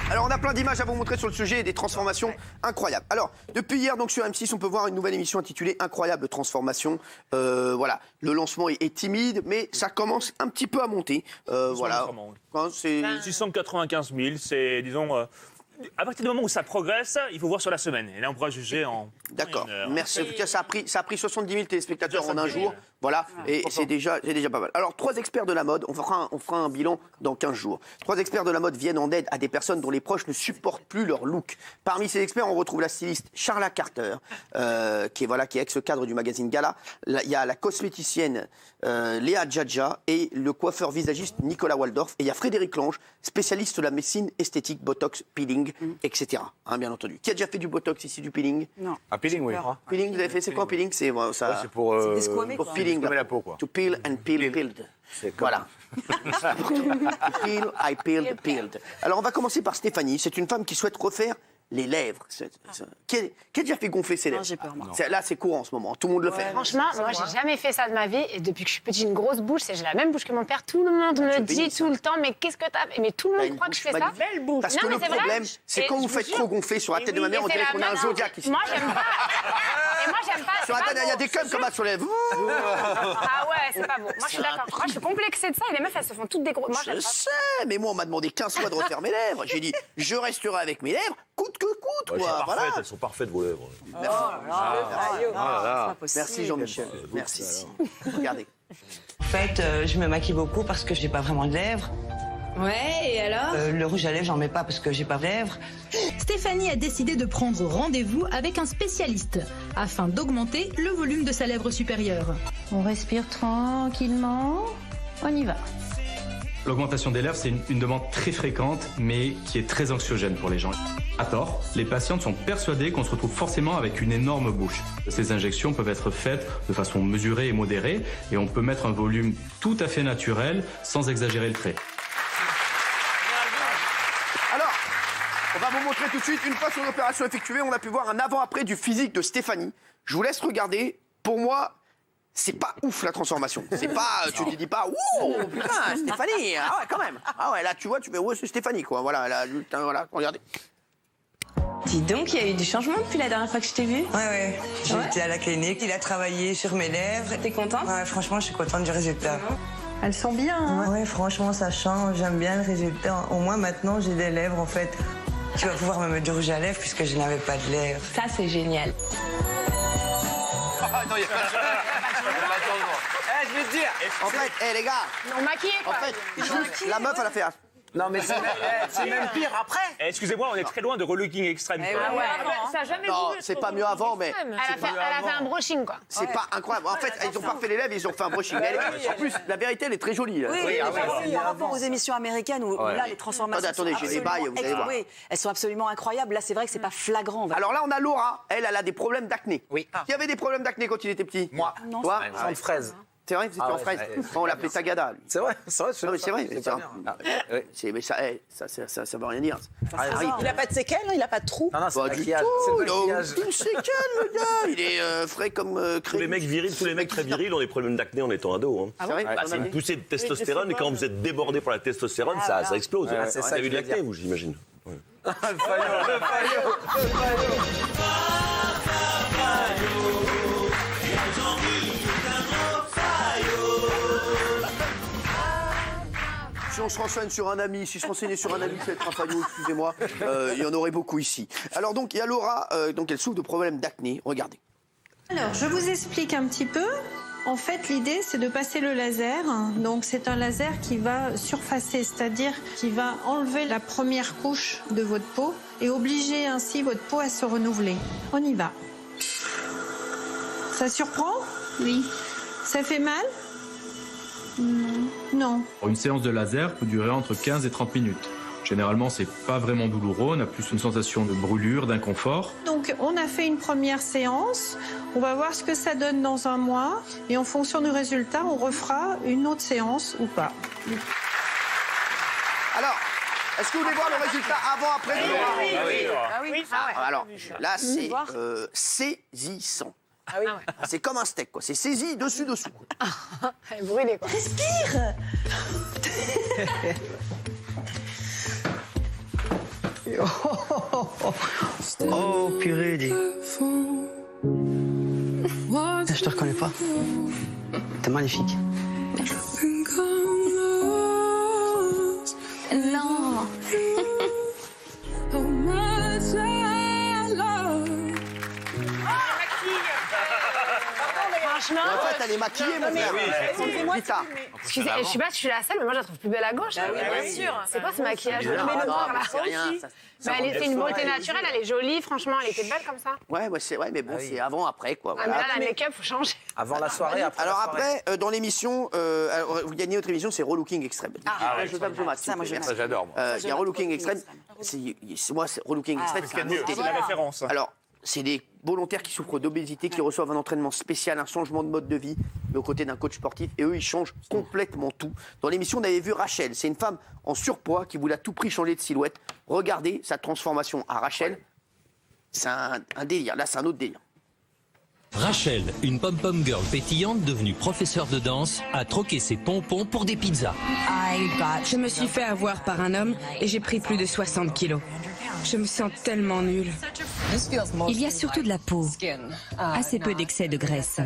Alors, on a plein d'images à vous montrer sur le sujet et des transformations incroyables. Alors, depuis hier, donc sur M6, on peut voir une nouvelle émission intitulée Incroyable transformation. Voilà, le lancement est timide, mais ça commence un petit peu à monter. Voilà. Quand c'est 695 000, c'est, disons... à partir du moment où ça progresse, il faut voir sur la semaine. Et là, on pourra juger en... D'accord, une heure. merci. En tout cas, ça a pris 70 000 téléspectateurs en un jour. Voilà, et c'est déjà pas mal. Alors, 3 experts de la mode, on fera un bilan dans 15 jours. 3 experts de la mode viennent en aide à des personnes dont les proches ne supportent plus leur look. Parmi ces experts, on retrouve la styliste Charla Carter, qui est ex-cadre du magazine Gala. Là, il y a la cosméticienne Léa Djadja et le coiffeur visagiste Nicolas Waldorf. Et il y a Frédéric Lange, spécialiste de la médecine esthétique, botox, peeling, etc. Hein, bien entendu. Qui a déjà fait du botox ici, du peeling? Non. Un peeling, oui. Peeling, vous avez fait, c'est quoi un peeling? C'est ça. C'est pour Pour peeling, la peau, quoi. To peel and peeled. Voilà. Peel, I peeled. Alors, on va commencer par Stéphanie. C'est une femme qui souhaite refaire les lèvres. Qui a déjà fait gonfler ses lèvres? Non, j'ai peur, moi. Là, c'est courant en ce moment. Tout le monde le fait. Franchement, moi, j'ai jamais fait ça de ma vie. Et depuis que je suis petite, j'ai une grosse bouche. J'ai la même bouche que mon père. Tout le monde me dit tout le temps, mais qu'est-ce que t'as? Mais tout le monde croit que je fais ça. Belle bouche. Parce que le problème, c'est quand vous faites trop gonfler sur la tête de ma mère, on dirait qu'on a un zodiaque ici. Moi, j'aime pas. Et moi, j'aime pas. Sur la tête, il y a des câbles comme ça sur les lèvres. Ah ouais, c'est pas beau. Moi, je suis d'accord. Moi, je suis complexée de ça. Et les meufs, elles se font toutes des gros. Moi, j'aime Je pas. sais, mais moi, on m'a demandé 15 fois de refaire mes lèvres. J'ai dit, je resterai avec mes lèvres, coûte que coûte, quoi. Voilà. Elles sont parfaites, vos lèvres. Merci Jean-Michel. Merci. Regardez. En fait, je me maquille beaucoup parce que j'ai pas vraiment de lèvres. Ouais, et alors Le rouge à lèvres, j'en mets pas parce que j'ai pas de lèvres. Stéphanie a décidé de prendre rendez-vous avec un spécialiste afin d'augmenter le volume de sa lèvre supérieure. On respire tranquillement, on y va. L'augmentation des lèvres, c'est une demande très fréquente, mais qui est très anxiogène pour les gens. À tort, les patientes sont persuadées qu'on se retrouve forcément avec une énorme bouche. Ces injections peuvent être faites de façon mesurée et modérée, et on peut mettre un volume tout à fait naturel, sans exagérer le trait. Alors, on va vous montrer tout de suite, une fois son opération effectuée, on a pu voir un avant-après du physique de Stéphanie. Je vous laisse regarder. Pour moi, c'est pas ouf la transformation. C'est pas, tu te dis pas, ouh, putain, Stéphanie. Ah ouais, quand même. Ah ouais, là, tu vois, tu fais, ouais, c'est Stéphanie, quoi. Voilà, là, voilà, regardez. Dis donc, il y a eu du changement depuis la dernière fois que je t'ai vue. Ouais. J'étais à la clinique, il a travaillé sur mes lèvres. T'es contente? Ouais, franchement, je suis contente du résultat. Elles sont bien, hein? Ouais, franchement, ça change. J'aime bien le résultat. Au moins, maintenant, j'ai des lèvres, en fait. Tu vas pouvoir me mettre du rouge à lèvres puisque je n'avais pas de lèvres. Ça, c'est génial. Ah non, il y a pas Je vais te dire. En fait, les gars, On maquille, en quoi. fait, juste, la meuf, elle a fait. Non, mais c'est même pire après. Excusez-moi, on est très loin de relooking extrême. quoi. Ah ouais, ça a jamais Non, bougé, c'est je pas trouve. mieux avant, mais Elle a fait un brushing, quoi. c'est pas incroyable. En fait, ils ont pas fait les lèvres, ils ont fait un brushing. En plus, la vérité, elle est très jolie. Là. Par rapport aux émissions américaines où là, les transformations. Attendez, j'ai des bails, vous allez voir. Oui, elles sont absolument incroyables. Là, c'est vrai que c'est pas flagrant. Alors là, on a Laura. Elle a des problèmes d'acné. Oui. Qui avait des problèmes d'acné quand il était petit? Moi. Non, Toi? Sans de fraises. C'est vrai, vous étiez en fraise. On l'appelait Tagada. Lui. C'est vrai, Non, mais c'est vrai. Mais ça veut rien dire. Il n'a pas de séquelles, il n'a pas de trous. Non, c'est Pas le du maquillage. tout. C'est le Il a maquillage. aucune séquelle, le gars. Il est frais comme Tous les mecs virils, tous les mecs très virils ont des problèmes d'acné en étant ado. Hein. C'est vrai. Bah, c'est une poussée de testostérone et quand vous êtes débordé par la testostérone, ça explose. Ouais, c'est Vous ça avez eu que de je veux l'acné, dire. vous, j'imagine. Ouais. Le faillot. Si on se renseigne sur un ami, si se renseigner sur un ami, c'est être un faillot, excusez-moi, il y en aurait beaucoup ici. Alors donc, il y a Laura, donc elle souffre de problèmes d'acné. Regardez. Alors, je vous explique un petit peu. En fait, l'idée, c'est de passer le laser. Donc, c'est un laser qui va surfacer, c'est-à-dire qui va enlever la première couche de votre peau et obliger ainsi votre peau à se renouveler. On y va. Ça surprend? Oui. Ça fait mal? Non. Une séance de laser peut durer entre 15 et 30 minutes. Généralement, c'est pas vraiment douloureux, on a plus une sensation de brûlure, d'inconfort. Donc, on a fait une première séance. On va voir ce que ça donne dans un mois. Et en fonction du résultat, on refera une autre séance ou pas. Alors, est-ce que vous voulez voir le résultat avant-après de Laura? Oui. Alors, là, c'est saisissant. Ah oui. C'est comme un steak, quoi. C'est saisi dessus-dessous. Elle est brûlée, quoi. Respire. Oh, purée, dis. Je te reconnais pas. T'es magnifique. Non. Franchement. En fait, elle est maquillée, mon frère. Excusez-moi, Putain. Excusez, je sais pas si je suis la seule, mais moi je la trouve plus belle à gauche. oui, bien sûr. C'est quoi ce maquillage? Non, c'est rien. C'est une beauté naturelle, elle est jolie, franchement, elle était belle comme ça. Ouais, c'est vrai, mais bon, c'est avant, après, quoi. Ah, mais Voilà. là, la make-up, faut changer. Avant la soirée, après. Alors la soirée. après, dans l'émission, vous gagnez notre émission, c'est Relooking Extrême. Je tape Thomas, s'il vous plaît, merci. J'adore. Il y a Relooking Extrême. Moi, c'est Relooking Extrême. C'est mieux, c'est la référence. Alors, c'est des volontaires qui souffrent d'obésité, qui reçoivent un entraînement spécial, un changement de mode de vie, mais aux côtés d'un coach sportif. Et eux, ils changent complètement tout. Dans l'émission, on avait vu Rachel. C'est une femme en surpoids qui voulait à tout prix changer de silhouette. Regardez sa transformation à Rachel. C'est un délire. Là, c'est un autre délire. Rachel, une pom-pom girl pétillante devenue professeure de danse, a troqué ses pompons pour des pizzas. Je me suis fait avoir par un homme et j'ai pris plus de 60 kilos. Je me sens tellement nulle. Il y a surtout de la peau, assez peu d'excès de graisse.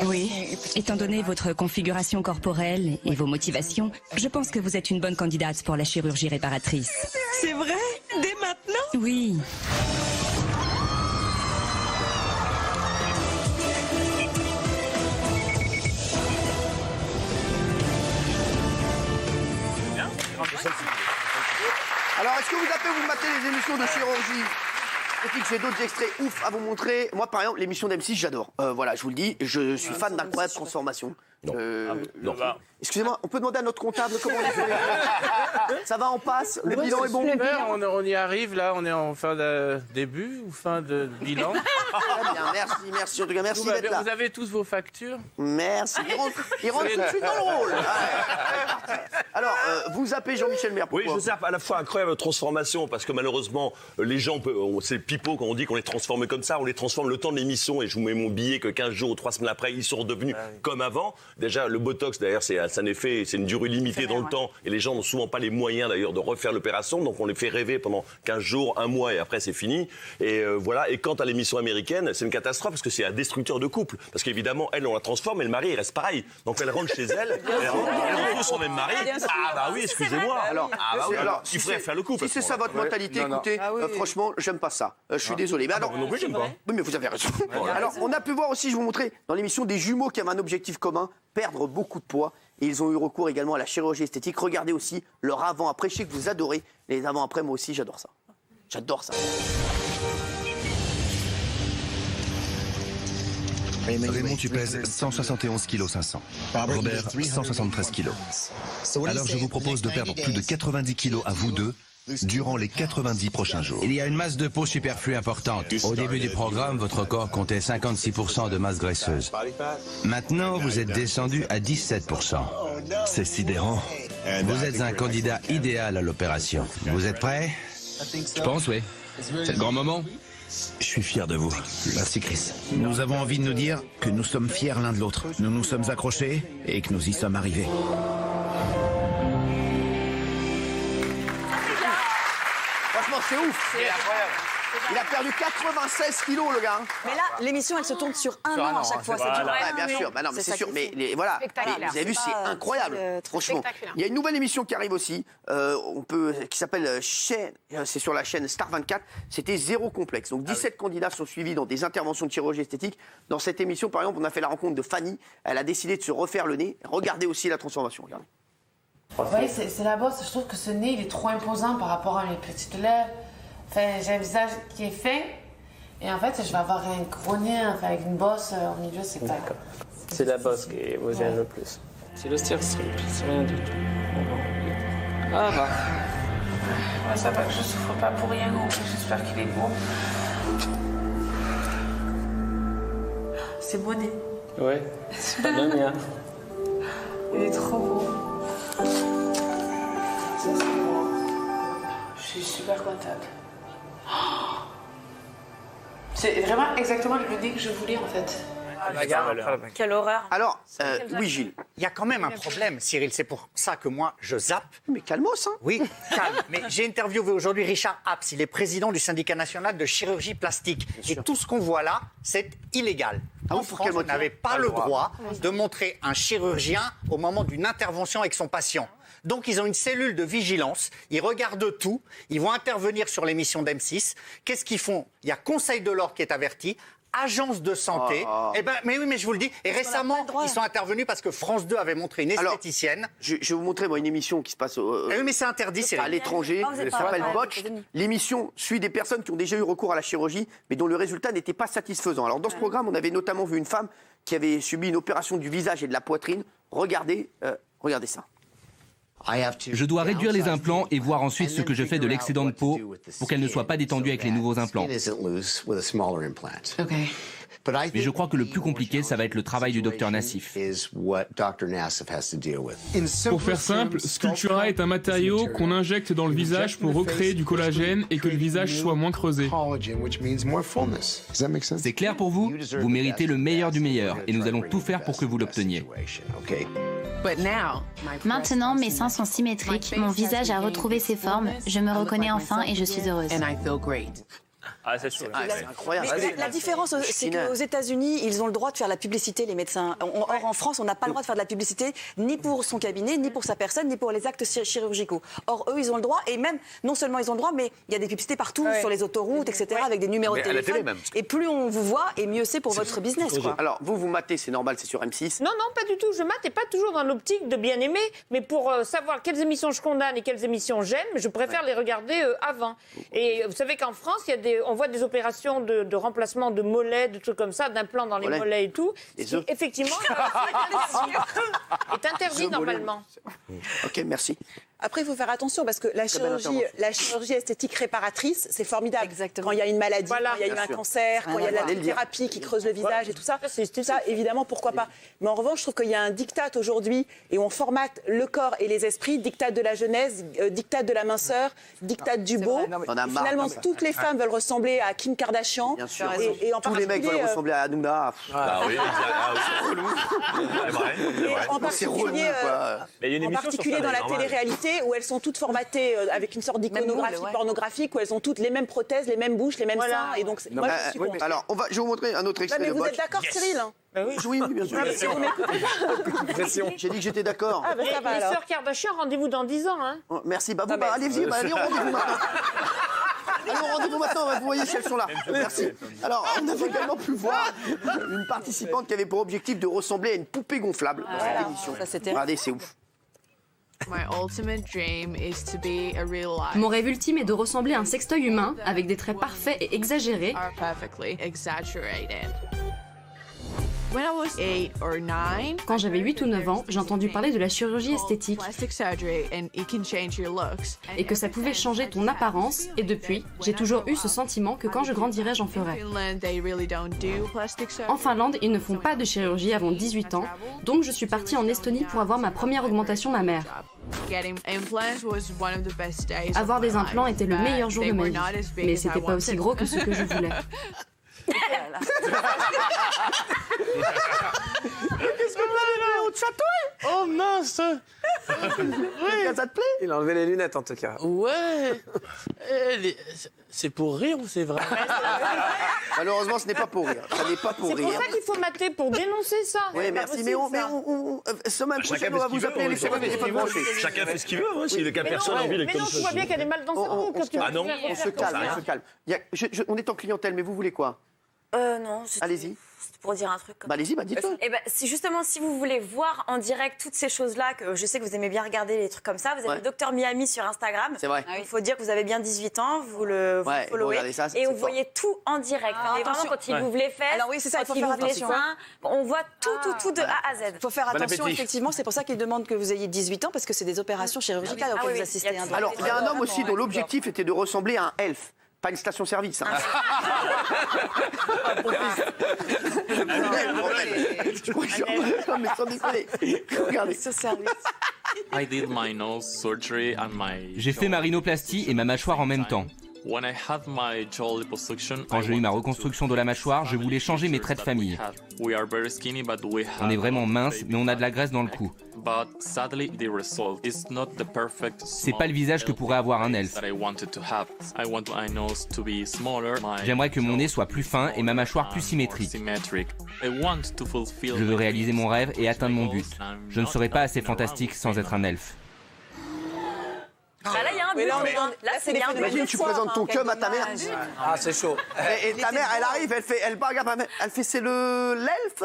Oui, étant donné votre configuration corporelle et vos motivations, je pense que vous êtes une bonne candidate pour la chirurgie réparatrice. C'est vrai? Dès maintenant? Oui. Alors, est-ce que vous appelez, vous matez les émissions de chirurgie? J'ai d'autres extraits ouf à vous montrer. Moi, par exemple, l'émission d'M6, j'adore. Voilà, je vous le dis, je suis fan d'Incroyable Transformation. Non. Excusez-moi, on peut demander à notre comptable comment on fait. Ça va, on passe. Le bilan est bon. On y arrive, là, on est en fin de début ou fin de bilan. Très bien, merci. En tout cas, merci d'être là. Vous avez tous vos factures? Merci. Il rentre tout de suite dans le rôle. Alors, vous appelez Jean-Michel Maire. Oui, je sais, à la fois incroyable transformation, parce que malheureusement, les gens, c'est pipeau quand on dit qu'on les transforme comme ça, on les transforme le temps de l'émission, et je vous mets mon billet que 15 jours ou 3 semaines après, ils sont redevenus comme avant. Déjà, le Botox, d'ailleurs, c'est un effet, c'est une durée limitée dans le temps, et les gens n'ont souvent pas les moyens, d'ailleurs, de refaire l'opération, donc on les fait rêver pendant 15 jours, un mois, et après, c'est fini. Et voilà, et quant à l'émission américaine, c'est une catastrophe, parce que c'est un destructeur de couple. Parce qu'évidemment, elle, on la transforme, et le mari, il reste pareil. Donc elle rentre chez elle, elle retrouve son même mari. Ah bah oui, excusez-moi. Alors, il faudrait faire le couple. Si c'est ça votre mentalité, écoutez, franchement, j'aime pas ça. Je suis désolé. Mais alors, non plus, j'aime pas. Oui, mais vous avez raison. Alors, on a pu voir aussi, je vais vous montrer, dans l'émission, des jumeaux qui avaient un objectif commun, perdre beaucoup de poids. Et ils ont eu recours également à la chirurgie esthétique. Regardez aussi leur avant-après. Je sais que vous adorez les avant-après. Moi aussi, j'adore ça. J'adore ça. Raymond, tu pèses 171 kg 500. Robert, 173 kg. Alors je vous propose de perdre plus de 90 kg à vous deux durant les 90 prochains jours. Il y a une masse de peau superflue importante. Au début du programme, votre corps comptait 56% de masse graisseuse. Maintenant, vous êtes descendu à 17%. C'est sidérant. Vous êtes un candidat idéal à l'opération. Vous êtes prêt? Je pense, oui. C'est le grand moment. Je suis fier de vous. Merci, Chris. Nous avons envie de nous dire que nous sommes fiers l'un de l'autre. Nous nous sommes accrochés et que nous y sommes arrivés. Franchement, c'est ouf. C'est incroyable. Il a perdu 96 kilos, le gars. Mais là, l'émission, elle se tourne sur un an à chaque fois. Voilà. Ouais, bien sûr, non, mais c'est sûr. Mais voilà, vous avez vu, c'est incroyable. Franchement, il y a une nouvelle émission qui arrive aussi, qui s'appelle Chaîne. C'est sur la chaîne Star 24. C'était Zéro Complexe. Donc 17 candidats sont suivis dans des interventions de chirurgie esthétique. Dans cette émission, par exemple, on a fait la rencontre de Fanny. Elle a décidé de se refaire le nez. Regardez aussi la transformation. Regardez. Oui, c'est la bosse. Je trouve que ce nez, il est trop imposant par rapport à mes petites lèvres. Enfin, j'ai un visage qui est fin. Et en fait, je vais avoir un gros nez avec une bosse au milieu. C'est pas... C'est la bosse qui vous gêne le plus. C'est le style, c'est rien du tout. Ah bah. Ouais, ça va que je souffre pas pour rien. J'espère qu'il est beau. C'est beau nez. Ouais, c'est pas le mien. Il est trop beau. Ça, c'est beau. Je suis super contente. C'est vraiment exactement le nez que je voulais en fait. Quelle horreur. Alors, oui, Gilles. Il y a quand même un problème, Cyril. C'est pour ça que moi, je zappe. Mais calmos, hein. Oui, calme. Mais j'ai interviewé aujourd'hui Richard Apps. Il est président du syndicat national de chirurgie plastique. Et tout ce qu'on voit là, c'est illégal. En France, vous n'avez pas le droit de montrer un chirurgien au moment d'une intervention avec son patient. Donc, ils ont une cellule de vigilance. Ils regardent tout. Ils vont intervenir sur l'émission d'M6. Qu'est-ce qu'ils font? Il y a Conseil de l'Ordre qui est averti. Agence de santé. Eh ben, mais oui, mais je vous le dis. Et récemment, ils sont intervenus parce que France 2 avait montré une esthéticienne. Alors, je vais vous montrer moi, une émission qui se passe oui, mais c'est interdit, c'est à l'étranger. Ça s'appelle Botch. L'émission suit des personnes qui ont déjà eu recours à la chirurgie, mais dont le résultat n'était pas satisfaisant. Alors, dans ce programme, on avait notamment vu une femme qui avait subi une opération du visage et de la poitrine. Regardez ça. Je dois réduire les implants et voir ensuite ce que je fais de l'excédent de peau pour qu'elle ne soit pas détendue avec les nouveaux implants. Mais je crois que le plus compliqué, ça va être le travail du docteur Nassif. Pour faire simple, Sculptura est un matériau qu'on injecte dans le visage pour recréer du collagène et que le visage soit moins creusé. C'est clair pour vous? Vous méritez le meilleur du meilleur et nous allons tout faire pour que vous l'obteniez. Maintenant, mes seins sont symétriques, mon visage a retrouvé ses formes, je me reconnais enfin et je suis heureuse. Ah, c'est incroyable. Mais la différence, c'est qu'aux États-Unis, ils ont le droit de faire la publicité, les médecins. Or, en France, on n'a pas le droit de faire de la publicité ni pour son cabinet, ni pour sa personne, ni pour les actes chirurgicaux. Or, eux, ils ont le droit, et même, non seulement ils ont le droit, mais il y a des publicités partout, sur les autoroutes, etc., avec des numéros de téléphone. Et plus on vous voit, et mieux c'est pour votre business. Quoi. Alors, vous matez, c'est normal, c'est sur M6. Non, pas du tout. Je mate et pas toujours dans l'optique de bien aimer, mais pour savoir quelles émissions je condamne et quelles émissions j'aime, je préfère les regarder avant. Et vous savez qu'en France, on voit des opérations de remplacement de mollets, de trucs comme ça, d'implants dans les mollets et tout, ce qui, effectivement, est interdit normalement. Ok, merci. Après, il faut faire attention parce que la chirurgie esthétique réparatrice, c'est formidable. Exactement. Quand il y a une maladie, quand il y a eu un cancer, quand il y a de la thérapie qui creuse le visage et tout ça, ça, évidemment, pourquoi pas. Mais en revanche, je trouve qu'il y a un diktat aujourd'hui et on formate le corps et les esprits, diktat de la jeunesse, diktat de la minceur, diktat du beau. Finalement, toutes les femmes veulent ressembler à Kim Kardashian. Bien sûr. Et en tous les mecs veulent ressembler à Hanouna. C'est relou. En particulier dans la télé-réalité, où elles sont toutes formatées avec une sorte d'iconographie pornographique, où elles ont toutes les mêmes prothèses, les mêmes bouches, les mêmes seins. Et donc, moi, je suis contre. Alors, je vais vous montrer un autre extrait de Botch. Vous êtes d'accord, Cyril? Oui, bien sûr. J'ai dit que j'étais d'accord. Les sœurs Kardashian, rendez-vous dans 10 ans. Hein. Merci. Allez-y, allez au rendez-vous maintenant. Allez au rendez-vous maintenant, vous voyez si elles sont là. Merci. Alors, on a également pu voir une participante qui avait pour objectif de ressembler à une poupée gonflable dans cette émission. Regardez, c'est ouf. Mon rêve ultime est de ressembler à un sextoy humain avec des traits parfaits et exagérés. Quand j'avais 8 ou 9 ans, j'ai entendu parler de la chirurgie esthétique et que ça pouvait changer ton apparence, et depuis, j'ai toujours eu ce sentiment que quand je grandirai, j'en ferai. En Finlande, ils ne font pas de chirurgie avant 18 ans, donc je suis partie en Estonie pour avoir ma première augmentation mammaire. Avoir des implants était le meilleur jour de ma vie, mais c'était pas aussi gros que ce que je voulais. Qu'est-ce que t'as au chatouille? Oh mince. Ça te plaît? Il a enlevé les lunettes en tout cas. Ouais. C'est pour rire ou c'est vrai? Malheureusement, ce n'est pas pour rire. Ça n'est pas pour rire. C'est pour ça qu'il faut mater, pour dénoncer ça. Oui, merci. Mais semaine prochaine, on va vous appeler les téléphones branchés. Chacun fait ce qu'il veut, si le cas personne a envie d'être comme ça. Mais non, tu vois bien qu'il y a des mal dans ce cerveau quand tu Ah non, on se calme. On est en clientèle, mais vous voulez quoi? Non. Allez-y. C'était pour dire un truc. Allez-y, dites-le. Justement, si vous voulez voir en direct toutes ces choses-là, que je sais que vous aimez bien regarder les trucs comme ça, vous avez Dr Miami sur Instagram. C'est vrai. Il faut dire que vous avez bien 18 ans, vous le followez. Et vous voyez tout en direct. Mais vraiment, quand il ouvre les fesses, alors oui, c'est ça, il faut faire attention. On voit tout de A à Z. Il faut faire attention, effectivement. C'est pour ça qu'il demande que vous ayez 18 ans, parce que c'est des opérations chirurgicales auxquelles vous assistez. Alors, il y a un homme aussi dont l'objectif était de ressembler à un elfe. Pas une station-service. Mais sans déconner. Regardez. J'ai fait ma rhinoplastie et ma mâchoire en même temps. Quand j'ai eu ma reconstruction de la mâchoire, je voulais changer mes traits de famille. On est vraiment mince, mais on a de la graisse dans le cou. C'est pas le visage que pourrait avoir un elfe. J'aimerais que mon nez soit plus fin et ma mâchoire plus symétrique. Je veux réaliser mon rêve et atteindre mon but. Je ne serais pas assez fantastique sans être un elfe. Bah là, il y a un but. Là, c'est bien. Imagine, tu présentes ton cum à ta mère. Ah, c'est chaud. Et ta mère, elle arrive, elle fait c'est l'elfe.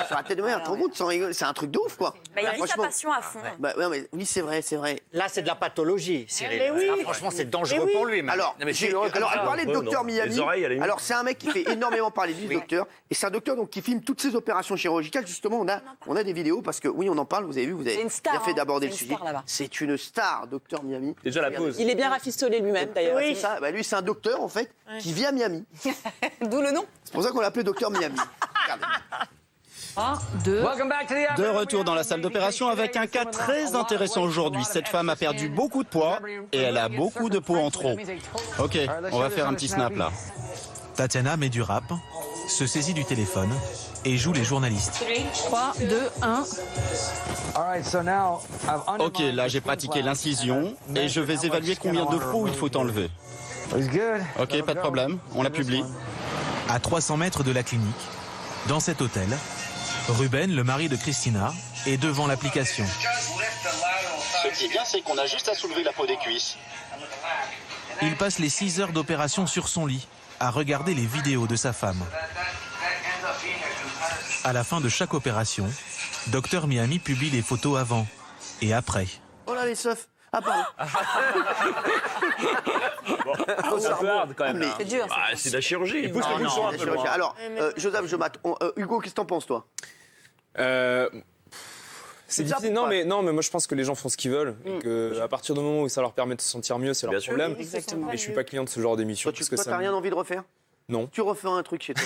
Sur la tête de mère, trop route, c'est un truc de ouf, quoi. Bah, il vit sa passion à fond. Bah, ouais, mais, oui, c'est vrai. Là, c'est de la pathologie, Cyril. Mais oui. Là, franchement, c'est dangereux pour lui. Même. Alors, elle parlait de docteur Miami. Alors, c'est un mec qui fait énormément parler du docteur. Et c'est un docteur donc, qui filme toutes ses opérations chirurgicales. Justement, on a des vidéos parce que, oui, on en parle, vous avez vu, vous avez bien fait d'aborder le sujet. C'est une star, docteur Miami. Déjà la pause. Il est bien rafistolé lui-même, d'ailleurs. C'est ça. Bah, lui, c'est un docteur, en fait, qui vit à Miami. D'où le nom. C'est pour ça qu'on l'appelait docteur Miami. De retour dans la salle d'opération avec un cas très intéressant aujourd'hui. Cette femme a perdu beaucoup de poids et elle a beaucoup de peau en trop. Ok, on va faire un petit snap là. Tatiana met du rap, se saisit du téléphone et joue les journalistes. 3, 2, 1. Ok, là j'ai pratiqué l'incision et je vais évaluer combien de peau il faut enlever. Ok, pas de problème, on la publie. À 300 mètres de la clinique, dans cet hôtel, Ruben, le mari de Christina, est devant l'application. Ce qui est bien, c'est qu'on a juste à soulever la peau des cuisses. Il passe les 6 heures d'opération sur son lit, à regarder les vidéos de sa femme. À la fin de chaque opération, Dr Miami publie les photos avant et après. Oh là, les seufs. Ah, pardon. C'est un peu hard quand même. C'est dur. C'est de la chirurgie. Il pousse le bouchon un peu. Alors, Joseph, Hugo, qu'est-ce que t'en penses, toi? C'est difficile. Non, mais moi je pense que les gens font ce qu'ils veulent. Et que à partir du moment où ça leur permet de se sentir mieux, c'est leur problème. Exactement. Mais je suis pas client de ce genre d'émission. Toi, t'as rien envie de refaire? Non. Tu refais un truc chez toi?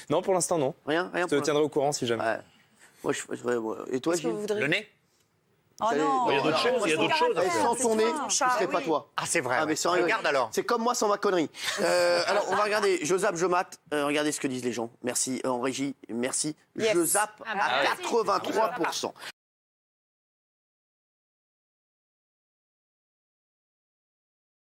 Non, pour l'instant, non. Rien. Je te tiendrai au courant si jamais. Moi, et toi, Gilles? Le nez? Oh non. Il y a d'autres choses. Il y a d'autres choses. Sans ton nez, ce serait pas toi. Ah, c'est vrai. Mais regarde alors. C'est comme moi sans ma connerie. Alors, on va regarder. Je zappe, je mate. Regardez ce que disent les gens. Merci en régie. Merci. Yes. Je zappe à 83%.